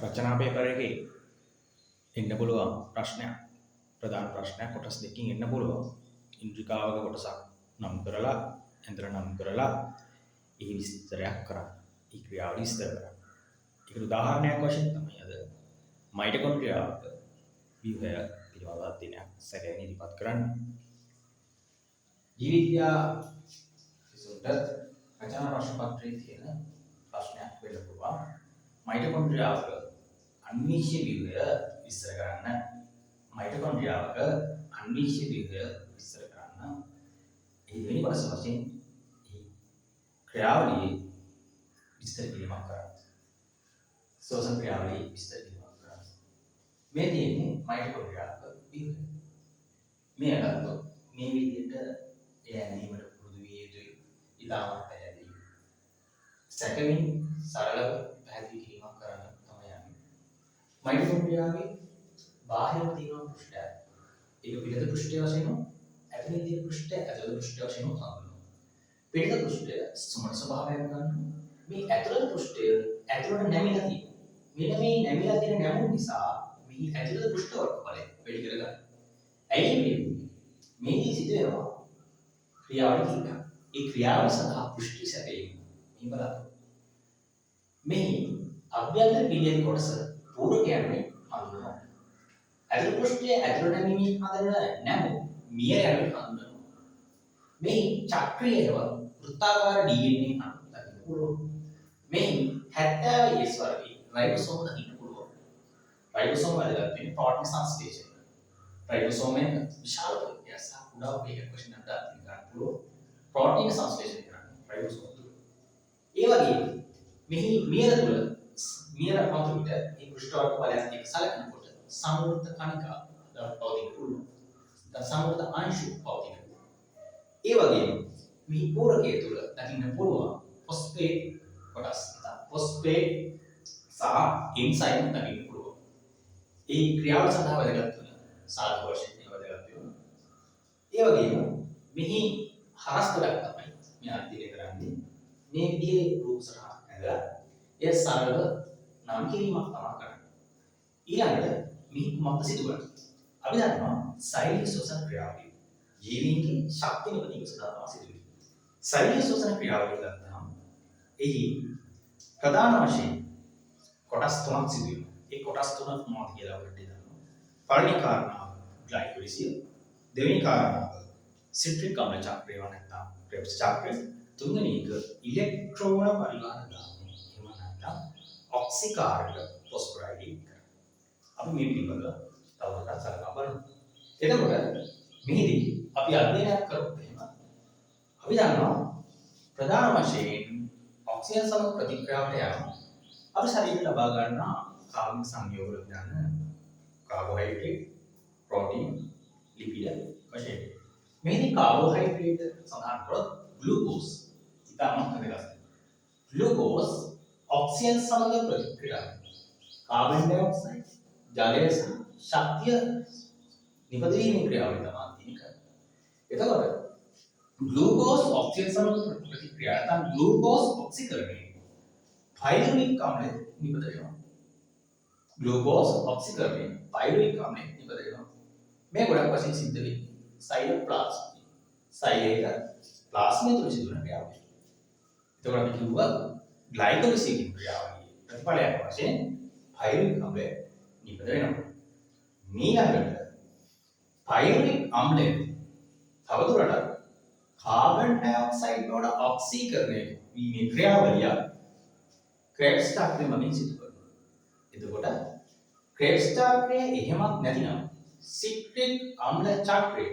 රචනා පේපර් එකේ එන්න පුළුවන් ප්‍රශ්නයක් ප්‍රධාන ප්‍රශ්නයක් කොටස් දෙකකින් එන්න පුළුවන් ඉන්ද්‍රිකාවක කොටසක් නම් කරලා ඇඳර නම් කරලා ඒ විස්තරයක් කරා ඒ ක්‍රියාව විස්තර කරා ඒකට උදාහරණයක් වශයෙන් තමයි අද මයිටොකොන්ඩ්‍රියාවක ව්‍යුහය පිළිබඳව දිනයක් සැකයෙන් ඉදිරිපත් කරන්නේ ජීවිතය විසුන්ට රචනා ප්‍රශ්න පත්‍රයේ තියෙන ප්‍රශ්නයක් වෙන්න පුළුවන් මයිටොකොන්ඩ්‍රියාවක අන්වීක්ෂ්‍ය ව්‍යුහය විස්තර කරන්න මයිටොකොන්ඩ්‍රියාවක අන්වීක්ෂ්‍ය ව්‍යුහය විස්තර කරන්න ඒ වෙනි කොටස වශයෙන් මේ ක්‍රියාවලියේ විස්තර කිරීමක් කරන්න ශෝෂණ ක්‍රියාවලියේ විස්තර කිරීමක් කරන්න මේ තියෙන්නේ මයිටොකොන්ඩ්‍රියාවක ව්‍යුහය මේ අගත්තොත් මේ විදිහට යෑමීමට පුරුදු විය යුතුයි ඉතාමත් පැහැදිලි සැකමින් සරලව පැහැදිලි කිරීමක් කරන්න තමයි යන්නේ මයිටොකොන්ඩ්‍රියාවේ බාහිර තියෙන පෘෂ්ඨය ඒක පිළිද පෘෂ්ඨය වශයෙන් ඇතුළේ තියෙන පෘෂ්ඨය ඇතුළේ පෘෂ්ඨය වශයෙන් හඳුන්වනවා පිළිද පෘෂ්ඨය සමාන ස්වභාවයක් ගන්න මේ ඇතුළේ පෘෂ්ඨය ඇතුළට නැමිලා තියෙනවා මෙන්න මේ නැමිලා තියෙන නැමුම් නිසා මේ ඇතුළේ පෘෂ්ඨ වර්ගඵලය වැඩි කරගන්න ඇයි මේකේ සිදු වෙනවා ක්‍රියාවලිය කිව්වා ඒ ක්‍රියාව සඳහා පෘෂ්ඨ සැපයීම මේ බලන්න මේ අභ්‍යන්තර පිළියෙල කොටස පූර්වකයන්ගේ හඳුන්වනවා ඇතුළු පෘෂ්ඨයේ ඇතුළට නැමීමේ හදන නැමු මිය යන හඳුන්වනවා මේ චක්‍රීයව වෘත්තාකාර DNA අනුදකින්න පුළුවන් මේ 70 S වර්ගයේ රයිබෝසෝම දකින්න පුළුවන් රයිබෝසෝම වල තියෙන ප්‍රෝටීන් සංශ්ලේෂණය රයිබෝසෝම එක විශාල ප්‍රක්‍රියාවක් සහ කුඩා වේගයක් වශයෙන් අදාළ ගන්න පුළුවන් ප්‍රෝටීන් සංශ්ලේෂණය කරන්නේ රයිබෝසෝම තුල ඒ වගේම මෙහි මියර තුල මියර අතුරිට මේ පෘෂ්ඨ වර්ගඵලයන් එක්ක සලකනකොට සමෘද්ධ කණිකා පවතින පුළුවන් සමෘද්ධ අංශු පවතින ඒ වගේම මේ පූරකයේ තුල දකින්න පුළුවන් ෆොස්ෆේට් කොටස් ෆොස්ෆේට් සහ එන්සයිම් දකින්න පුළුවන් ඒ ක්‍රියාව සඳහා වැදගත් වෙන සාධක වශයෙන් ඒවා වැදගත් වෙනවා ඒ වගේම මෙහි හරස් ගොඩක් තමයි මේ අධ්‍යයනය කරන්නේ මේ විදිහේ රූප සටහන් ඇඳලා ඒ සරලව නම් කිරීමක් තමයි කරන්නේ ඊළඟට මේ කුමක්ද සිදු කරන්නේ අපි දන්නවා සෛලික ශ්වසන ක්‍රියාවලිය ජීවීන්ගේ ශක්ති නිපදීම සඳහා සිදු වෙනවා සෛලික ශ්වසන ක්‍රියාවලිය ගත්තාම එහි ප්‍රධාන වශයෙන් කොටස් තුනක් සිදු වෙනවා ඒ කොටස් තුන මොනවද කියලා ඔයගොල්ලෝ දන්නවා පළවෙනි කාරණාව ග්ලයිකොලිසිස් දෙවෙනි කාරණාව සිට්‍රික් අම්ල චක්‍රය නැත්නම් ක්‍රෙබ්ස් චක්‍රය තුන්වෙනි එක ඉලෙක්ට්‍රෝන පරිවාහන ගාමී එහෙම නැත්නම් ඔක්සිකාර්බන ෆොස්ෆරයිඩ් අපි මේ පිළිබඳව තවදුරටත් සලකා බලමු. එතකොට මෙහිදී අපි අධ්‍යයනයක් කරොත් එහෙම අපි දන්නවා ප්‍රධාන වශයෙන් ඔක්සිජන් සමග ප්‍රතික්‍රියාවට යන අපි ශරීරයට ලබා ගන්නා කාර්බන සංයෝග වල ගන්න කාබෝහයිඩ්‍රේට්, ප්‍රෝටීන්, ලිපිඩ වශයෙන්. මෙහිදී කාබෝහයිඩ්‍රේට් සඳහන් කරොත් ග්ලූකෝස් ඉතාමත් වැදගත්. ග්ලූකෝස් ඔක්සිජන් සමග ප්‍රතික්‍රියා කාබන් ඩයොක්සයිඩ් ජලය සහ ශක්තිය නිපදවීමේ ක්‍රියාවලිය තමයි තියෙන්නේ. එතකොට ග්ලූකෝස් ඔක්සිජන් සමග ප්‍රතික්‍රියා නැත්නම් ග්ලූකෝස් ඔක්සිකරණය පයිරුවික් අම්ලය නිපද වෙනවා. ග්ලූකෝස් ඔක්සිකරණය පයිරුවික් අම්ලය නිපද වෙනවා. මේ ගොඩක් වශයෙන් සිද්ධ වෙන්නේ සයිලෝප්ලාස්ම. සයිලේට ප්ලාස්මය තුළ සිදුවන ක්‍රියාවලිය. එතකොට අපි කිව්වා ග්ලයිකොලිසිස් ක්‍රියාවලිය ප්‍රතිඵලයක් වශයෙන් පයිරුවික් අම්ලය නිපද වෙනවා. ඊළඟට පයිරුවික් අම්ලය තවදුරටත් කාබන් ඩයොක්සයිඩ් වල ඔක්සීකරණය වීමේ ක්‍රියාවලිය ක්‍රෙබ්ස් චක්‍රය මගින් සිදු කරනවා. එතකොට ක්‍රෙබ්ස් චක්‍රය එහෙමත් නැතිනම් සිට්‍රික් අම්ල චක්‍රය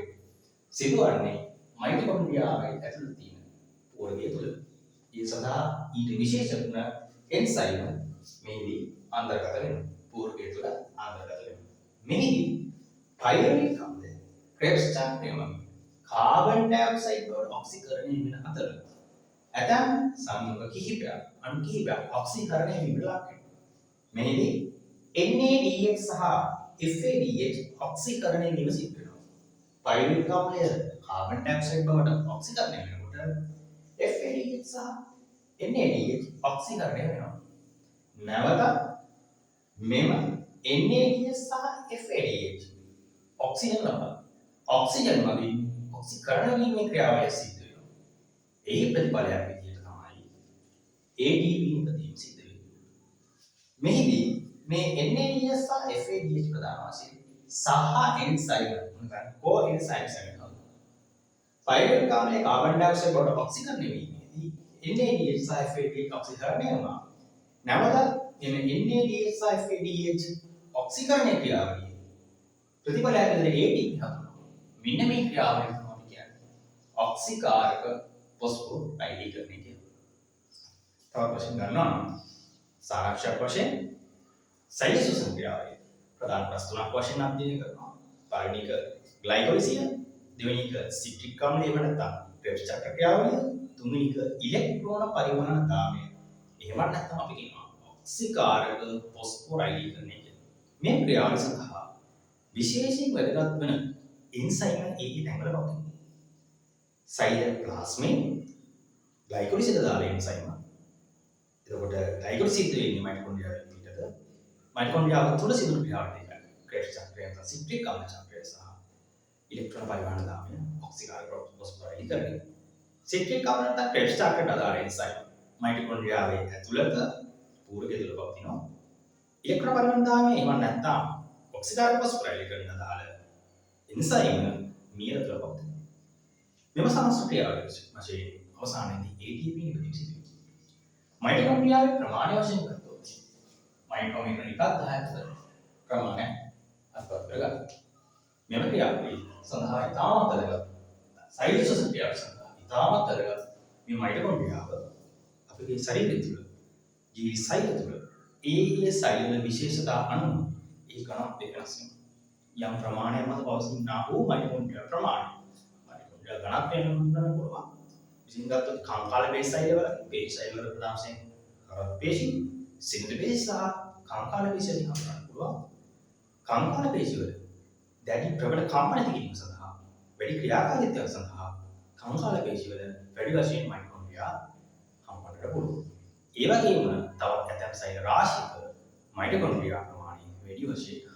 සිදුවන්නේ මයිටොකොන්ඩ්‍රියාවේ ඇතුළත තියෙන පෝරකය තුළ. ඒ සඳහා ඊට විශේෂ ගුණ එන්සයිම් මේදී අන්තර්ගත වෙනවා. පෝරකය තුළ අන්තර්ගත වෙනවා. මෙහිදී පයිරුවික් අම්ලය ක්‍රෙබ්ස් චක්‍රය මගින් කාබන් ඩයොක්සයිඩ් වල ඔක්සීකරණය වෙන අතර ඇතැම් සංයෝග කිහිපයක් අණු කිහිපයක් ඔක්සීකරණය වීමට ලක් වෙනවා. මෙහිදී NADH සහ FADH ඔක්සීකරණය වීම සිදු වෙනවා. පයිරුවික් අම්ලය කාබන් ඩයොක්සයිඩ් බවට ඔක්සීකරණය වෙනකොට FADH සහ NADH ඔක්සීකරණය වෙනවා. නැවත මෙම NADH සහ FADH ඔක්සිජන් ලබනවා. ඔක්සිජන් මගින් ඔක්සිකරණ වීමේ ක්‍රියාවලිය සිද්ධ වෙනවා. ඒ ප්‍රතිඵලයක් විදිහට තමයි ADP ඉපදීම සිද්ධ වෙන්නේ. මෙහිදී මේ NADH සහ FADH ප්‍රධාන වශයෙන් සහ එන්සයිම මොනවාද? කෝ එන්සයිම්ස් වෙනවා. පයිරුවික් ආම්ලයේ කාබන් ඩයොක්සයිඩ් බවට ඔක්සිකරණය වීමේදී NADH සහ FADH ඔක්සිකරණය වෙනවා. නැවත මේ NADH සහ FADH ඔක්සිකරණය ක්‍රියාවලිය ප්‍රතිඵලයක් විදිහට ATP හඳුන්වනවා. මෙන්න මේ ක්‍රියාවලිය තමයි අපි කියන්නේ ඔක්සිකාරක ෆොස්ෆෝරයිලීකරණය කියලා. තවත් වශයෙන් ගන්නවා නම් සාරාංශයක් වශයෙන් සෛලසුසන් ක්‍රියාවලිය ප්‍රධාන ප්‍රශ්න තුනක් වශයෙන් අධ්‍යයනය කරනවා. පළවෙනි එක ග්ලයිකොලිසිය, දෙවෙනි එක සිට්‍රික් අම්ලය එහෙම නැත්නම් ක්‍රෙබ්ස් චක්‍ර ක්‍රියාවලිය, තුන්වෙනි එක ඉලෙක්ට්‍රෝන පරිවහන දාමය. එහෙම නැත්නම් අපි කියනවා ඔක්සිකාරක ෆොස්ෆෝරයිලීකරණය කියලා. මේ ක්‍රියාවලිය සඳහා විශේෂයෙන් වැදගත් වන එන්සයිම ඒ තැන්වල පවතිනවා. සයිටෝප්ලාස්මේ ග්ලයිකොලිසිඩ දාලා එන්සයිම. එතකොට ග්ලයිකොලිසිඩ් වෙන්නේ මයිටොකොන්ඩ්‍රියාවෙන් පිටත. මයිටොකොන්ඩ්‍රියාව තුළ සිදුවන ක්‍රියාවලිය දෙකයි. ක්‍රෙබ්ස් චක්‍රය සහ සිට්‍රික් අම්ල චක්‍රය සහ ඉලෙක්ට්‍රෝන පරිවහන දාමය ඔක්සිකාරක ෆොස්ෆෝරයිලීකරණය. සිට්‍රික් අම්ල නැත්නම් ක්‍රෙබ්ස් චක්‍රයට අදාළ එන්සයිම මයිටොකොන්ඩ්‍රියාවේ ඇතුළත පූරකය තුළ පවතිනවා. ඉලෙක්ට්‍රෝන පරිවහන දාමය එහෙම නැත්නම් ඔක්සිකාරක ෆොස්ෆෝරයිලීකරණය අදාළ එන්සයිම මියර තුළ පවතිනවා. මෙම සමස්ත ක්‍රියාවලිය වශයෙන් අවසානයේදී ATP නිපදීම සිදු වෙනවා. මයිටොකොන්ඩ්‍රියාවේ ප්‍රමාණය වශයෙන් ගත්තොත් මයිටොකොන්ඩ්‍රියා එකක් 10ක් අතර ප්‍රමාණය අත්පත් කරගන්නවා. මෙම ක්‍රියාවලිය සඳහා ඉතාමත් වැදගත් සෛලසුසන් ක්‍රියාවලිය සඳහා ඉතාමත් වැදගත් මේ මයිටොකොන්ඩ්‍රියාව අපේ ශරීරය තුළ ජීවි සෛල තුළ ඒ සෛල විශේෂතා අනුව ඒ ගණන් වෙනස් වෙනවා. යම් ප්‍රමාණයක් මත පවතිනා වූ මයිටොකොන්ඩ්‍රියා ප්‍රමාණය ගණක් වෙනවන්න පුළුවන්. විසින් ගත්තොත් කංකාල පේශි සෛල වල පේශි සෛල වල ප්‍රධාන වශයෙන් කරත් පේශි, සිනිඳු පේශි සහ කංකාල පේශි වලින් හඳුන්වන්න පුළුවන්. කංකාල පේශි වල දැඩි ප්‍රබල කම්පන ඇති කිරීම සඳහා වැඩි ක්‍රියාකාරීත්වයක් සඳහා කංකාල පේශි වල වැඩි වශයෙන් මයිටොකොන්ඩ්‍රියා කම්පන කරන්න පුළුවන්. ඒ වගේම තවත් ඇතැම් සෛල රාශියක මයිටොකොන්ඩ්‍රියා ප්‍රමාණය වැඩි වශයෙන්